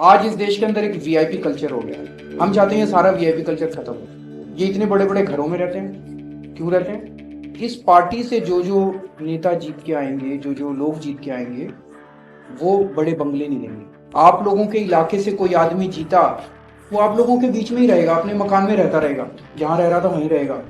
आज इस देश के अंदर एक वीआईपी कल्चर हो गया है। हम चाहते हैं ये सारा वीआईपी कल्चर खत्म हो। ये इतने बड़े बड़े घरों में रहते हैं, क्यों रहते हैं? इस पार्टी से जो जो नेता जीत के आएंगे, जो जो लोग जीत के आएंगे, वो बड़े बंगले नहीं लेंगे। आप लोगों के इलाके से कोई आदमी जीता, वो आप लोगों के बीच में ही रहेगा, अपने मकान में रहता रहेगा, जहाँ रह रहा था वहीं रहेगा।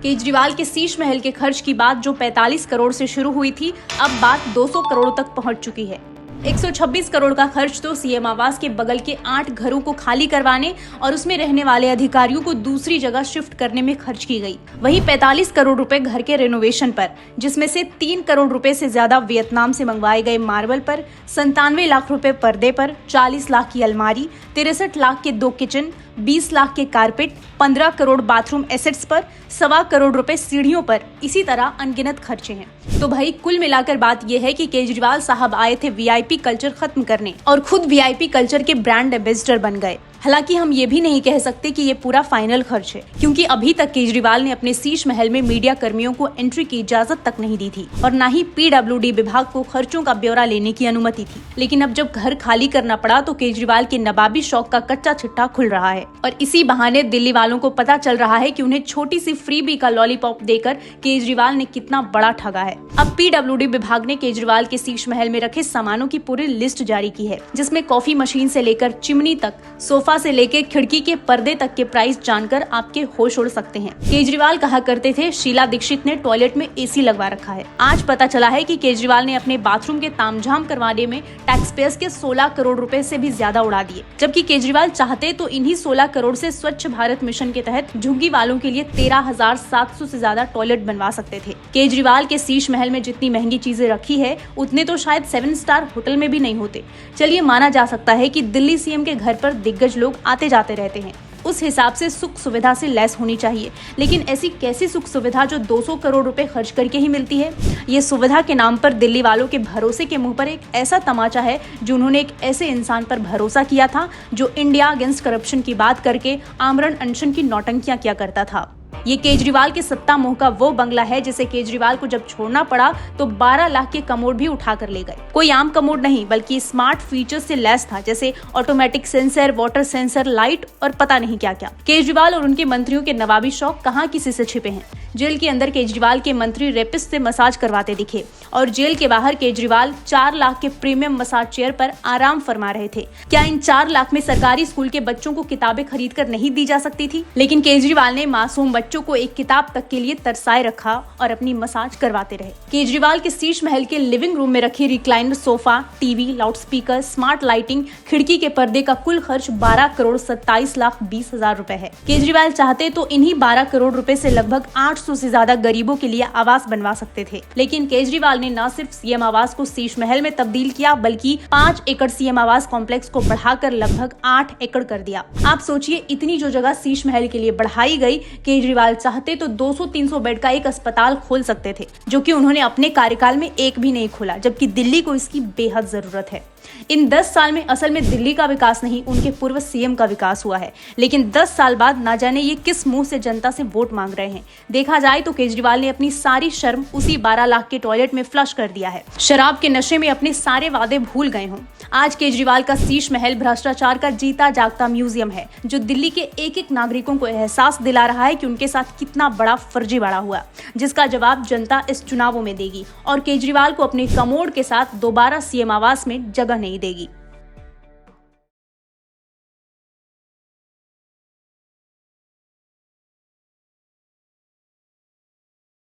केजरीवाल के शीश महल के खर्च की बात जो 45 करोड़ से शुरू हुई थी, अब बात 200 करोड़ तक पहुंच चुकी है। 126 करोड़ का खर्च तो सीएम आवास के बगल के 8 घरों को खाली करवाने और उसमें रहने वाले अधिकारियों को दूसरी जगह शिफ्ट करने में खर्च की गई। वहीं 45 करोड़ रुपए घर के रेनोवेशन पर, जिसमें से 3 करोड़ रुपए से ज्यादा वियतनाम से मंगवाए गए मार्बल पर, 97 लाख रुपए पर्दे पर, 40 लाख की अलमारी, 63 लाख के 2 किचन, 20 लाख के कारपेट, 15 करोड़ बाथरूम एसेट्स पर, 1.25 करोड़ रुपए सीढ़ियों पर, इसी तरह अनगिनत खर्चे हैं। तो भाई कुल मिलाकर बात यह है कि केजरीवाल साहब आए थे वीआईपी कल्चर खत्म करने और खुद वीआईपी कल्चर के ब्रांड एम्बेसडर बन गए। हालांकि हम ये भी नहीं कह सकते कि ये पूरा फाइनल खर्च है, क्योंकि अभी तक केजरीवाल ने अपने शीश महल में मीडिया कर्मियों को एंट्री की इजाजत तक नहीं दी थी और न ही पीडब्ल्यूडी विभाग को खर्चों का ब्यौरा लेने की अनुमति थी। लेकिन अब जब घर खाली करना पड़ा तो केजरीवाल के नवाबी शौक का कच्चा छिट्टा खुल रहा है और इसी बहाने दिल्ली वालों को पता चल रहा है कि उन्हें छोटी सी फ्रीबी का लॉलीपॉप देकर केजरीवाल ने कितना बड़ा ठगा है। अब पीडब्ल्यूडी विभाग ने केजरीवाल के शीश महल में रखे सामानों की पूरी लिस्ट जारी की है, जिसमें कॉफी मशीन से लेकर चिमनी तक, सोफा से लेकर खिड़की के पर्दे तक के प्राइस जानकर आपके होश उड़ सकते हैं। केजरीवाल कहा करते थे शीला दीक्षित ने टॉयलेट में एसी लगवा रखा है। आज पता चला है कि केजरीवाल ने अपने बाथरूम के तामझाम करवाने में टैक्स पेयर्स के 16 करोड़ रुपए से भी ज्यादा उड़ा दिए, जबकि केजरीवाल चाहते तो इन्हीं 16 करोड़ से स्वच्छ भारत मिशन के तहत झुग्गी वालों के लिए 13,700 से ज्यादा टॉयलेट बनवा सकते थे। केजरीवाल के शीश महल में जितनी महंगी चीजें रखी है, उतने तो शायद 7 स्टार होटल में भी नहीं होते। चलिए माना जा सकता है कि दिल्ली सीएम के घर पर दिग्गज लोग आते जाते रहते हैं, उस हिसाब से सुख सुविधा से लैस होनी चाहिए। लेकिन ऐसी कैसी सुख सुविधा जो 200 करोड़ रुपए खर्च करके ही मिलती है? ये सुविधा के नाम पर दिल्ली वालों के भरोसे के मुंह पर एक ऐसा तमाचा है जो उन्होंने एक ऐसे इंसान पर भरोसा किया था जो इंडिया अगेंस्ट करप्शन की बात करके आमरण अनशन की नौटंकियां किया करता था। ये केजरीवाल के सत्ता मोह का वो बंगला है जिसे केजरीवाल को जब छोड़ना पड़ा तो 12 लाख के कमोड भी उठा कर ले गए। कोई आम कमोड नहीं, बल्कि स्मार्ट फीचर्स से लैस था, जैसे automatic sensor, water sensor, light और पता नहीं क्या क्या। केजरीवाल और उनके मंत्रियों के नवाबी शौक कहाँ किसी से छिपे हैं। जेल के अंदर केजरीवाल के मंत्री रेपिस्ट से मसाज करवाते दिखे और जेल के बाहर केजरीवाल 4 लाख के प्रीमियम मसाज चेयर पर आराम फरमा रहे थे। क्या इन 4 लाख में सरकारी स्कूल के बच्चों को किताबें खरीद कर नहीं दी जा सकती थी? लेकिन केजरीवाल ने मासूम बच्चों को एक किताब तक के लिए तरसाए रखा और अपनी मसाज करवाते रहे। केजरीवाल के शीश महल के लिविंग रूम में रखे recliner sofa, TV, loudspeaker, smart lighting, खिड़की के पर्दे का कुल खर्च 12 करोड़ 27 लाख 20 हजार रुपए है। केजरीवाल चाहते तो इन्हीं 12 करोड़ रुपए से लगभग 800 से ज्यादा गरीबों के लिए आवास बनवा सकते थे। लेकिन केजरीवाल ने न सिर्फ सीएम आवास को शीश महल में तब्दील किया, बल्कि 5 एकड़ सीएम आवास कॉम्प्लेक्स को बढ़ाकर लगभग 8 एकड़ कर दिया। आप सोचिए, इतनी जो जगह शीश महल के लिए बढ़ाई गई, केजरीवाल चाहते तो 200-300 बेड का एक अस्पताल खोल सकते थे, जो कि उन्होंने अपने कार्यकाल में एक भी नहीं खोला, जबकि दिल्ली को इसकी बेहद जरूरत है। इन 10 साल में असल में दिल्ली का विकास नहीं, उनके पूर्व सीएम का विकास हुआ है। लेकिन 10 साल बाद ना जाने ये किस मुंह से जनता से वोट मांग रहे हैं। देखा जाए तो केजरीवाल ने अपनी सारी शर्म उसी 12 लाख के टॉयलेट में फ्लश कर दिया है। शराब के नशे में अपने सारे वादे भूल गए हों। आज केजरीवाल का शीश महल भ्रष्टाचार का जीता जागता म्यूजियम है, जो दिल्ली के एक एक नागरिकों को एहसास दिला रहा है कि उनके साथ कितना बड़ा फर्जीवाड़ा हुआ, जिसका जवाब जनता इस चुनावों में देगी और केजरीवाल को अपने कमोड के साथ दोबारा सीएम आवास में जगह नहीं देगी।